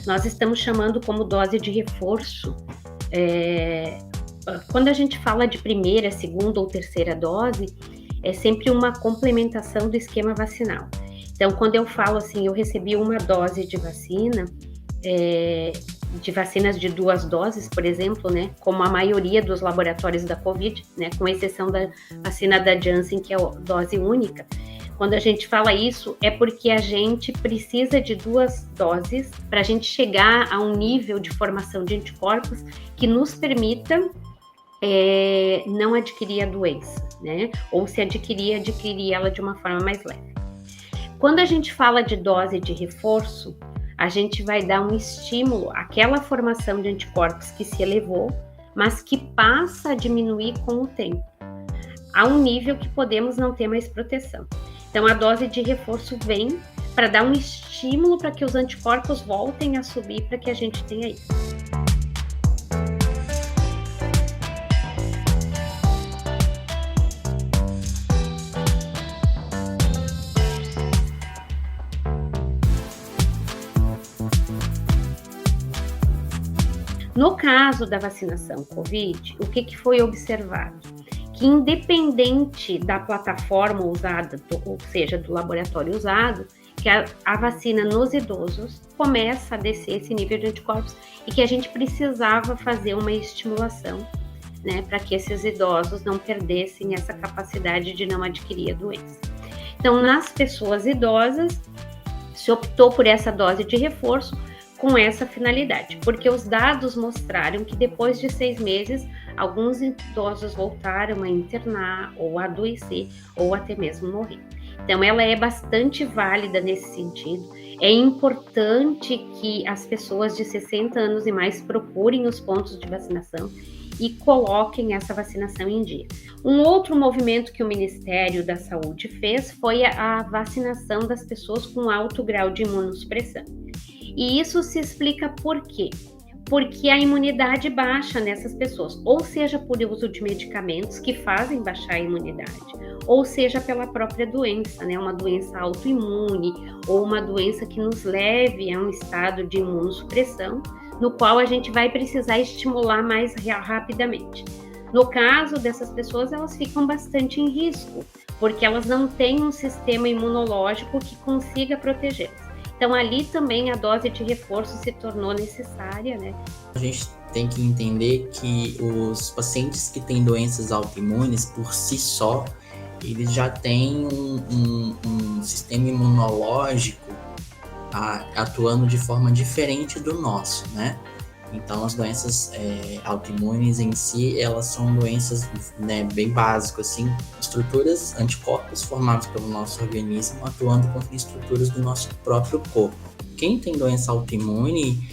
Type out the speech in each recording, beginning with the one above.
Nós estamos chamando como dose de reforço, quando a gente fala de primeira, segunda ou terceira dose, é sempre uma complementação do esquema vacinal. Então, quando eu falo assim, eu recebi uma dose de vacina, de vacinas de 2 doses, por exemplo, né, como a maioria dos laboratórios da Covid, né, com exceção da vacina da Janssen, que é a dose única. Quando a gente fala isso, é porque a gente precisa de 2 doses para a gente chegar a um nível de formação de anticorpos que nos permita não adquirir a doença, né? Ou se adquirir ela de uma forma mais leve. Quando a gente fala de dose de reforço, a gente vai dar um estímulo àquela formação de anticorpos que se elevou, mas que passa a diminuir com o tempo, a um nível que podemos não ter mais proteção. Então, a dose de reforço vem para dar um estímulo para que os anticorpos voltem a subir para que a gente tenha isso. No caso da vacinação COVID, o que foi observado? Que independente da plataforma usada, ou seja, do laboratório usado, que a vacina nos idosos começa a descer esse nível de anticorpos e que a gente precisava fazer uma estimulação, né, para que esses idosos não perdessem essa capacidade de não adquirir a doença. Então, nas pessoas idosas, se optou por essa dose de reforço com essa finalidade, porque os dados mostraram que depois de 6 meses, alguns idosos voltaram a internar ou a adoecer ou até mesmo morrer. Então, ela é bastante válida nesse sentido. É importante que as pessoas de 60 anos e mais procurem os pontos de vacinação e coloquem essa vacinação em dia. Um outro movimento que o Ministério da Saúde fez foi a vacinação das pessoas com alto grau de imunossupressão. E isso se explica por quê? Porque a imunidade baixa nessas pessoas, ou seja por uso de medicamentos que fazem baixar a imunidade, ou seja pela própria doença, né? Uma doença autoimune ou uma doença que nos leve a um estado de imunossupressão, no qual a gente vai precisar estimular mais rapidamente. No caso dessas pessoas, elas ficam bastante em risco, porque elas não têm um sistema imunológico que consiga protegê-las. Então, ali também a dose de reforço se tornou necessária, né? A gente tem que entender que os pacientes que têm doenças autoimunes, por si só, eles já têm um sistema imunológico atuando de forma diferente do nosso, né? Então, as doenças autoimunes em si, elas são doenças, né, bem básicas, assim, estruturas, anticorpos formados pelo nosso organismo atuando contra estruturas do nosso próprio corpo. Quem tem doença autoimune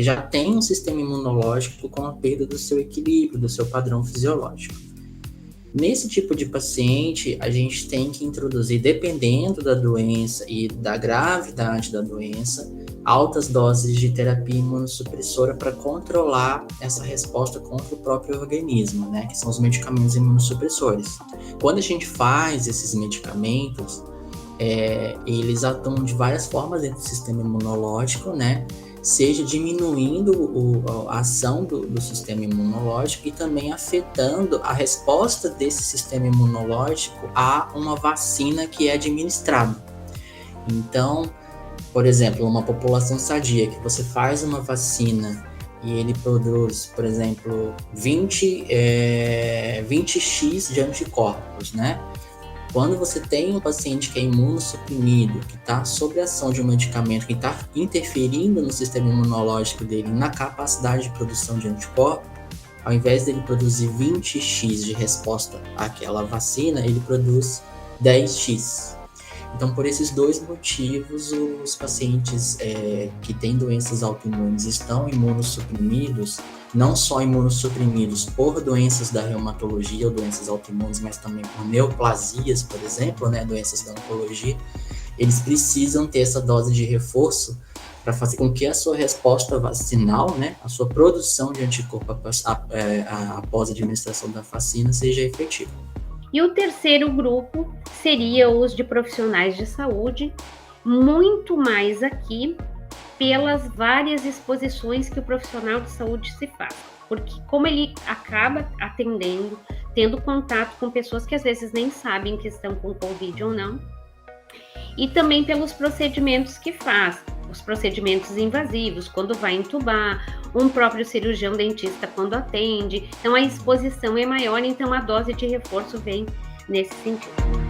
já tem um sistema imunológico com a perda do seu equilíbrio, do seu padrão fisiológico. Nesse tipo de paciente, a gente tem que introduzir, dependendo da doença e da gravidade da doença, altas doses de terapia imunossupressora para controlar essa resposta contra o próprio organismo, né? Que são os medicamentos imunossupressores. Quando a gente faz esses medicamentos, eles atuam de várias formas dentro do sistema imunológico, né? Seja diminuindo a ação do sistema imunológico e também afetando a resposta desse sistema imunológico a uma vacina que é administrada. Então, por exemplo, uma população sadia que você faz uma vacina e ele produz, por exemplo, 20x de anticorpos, né? Quando você tem um paciente que é imunossuprimido, que está sob a ação de um medicamento que está interferindo no sistema imunológico dele, na capacidade de produção de anticorpos, ao invés dele produzir 20x de resposta àquela vacina, ele produz 10x. Então, por esses dois motivos, os pacientes que têm doenças autoimunes estão imunossuprimidos, não só imunossuprimidos por doenças da reumatologia ou doenças autoimunes, mas também por neoplasias, por exemplo, né, doenças da oncologia, eles precisam ter essa dose de reforço para fazer com que a sua resposta vacinal, né, a sua produção de anticorpo após a administração da vacina seja efetiva. E o terceiro grupo seria os de profissionais de saúde, muito mais aqui pelas várias exposições que o profissional de saúde se faz. Porque como ele acaba atendendo, tendo contato com pessoas que às vezes nem sabem que estão com Covid ou não, e também pelos procedimentos que faz, os procedimentos invasivos, quando vai entubar, um próprio cirurgião dentista quando atende. Então a exposição é maior, então a dose de reforço vem nesse sentido.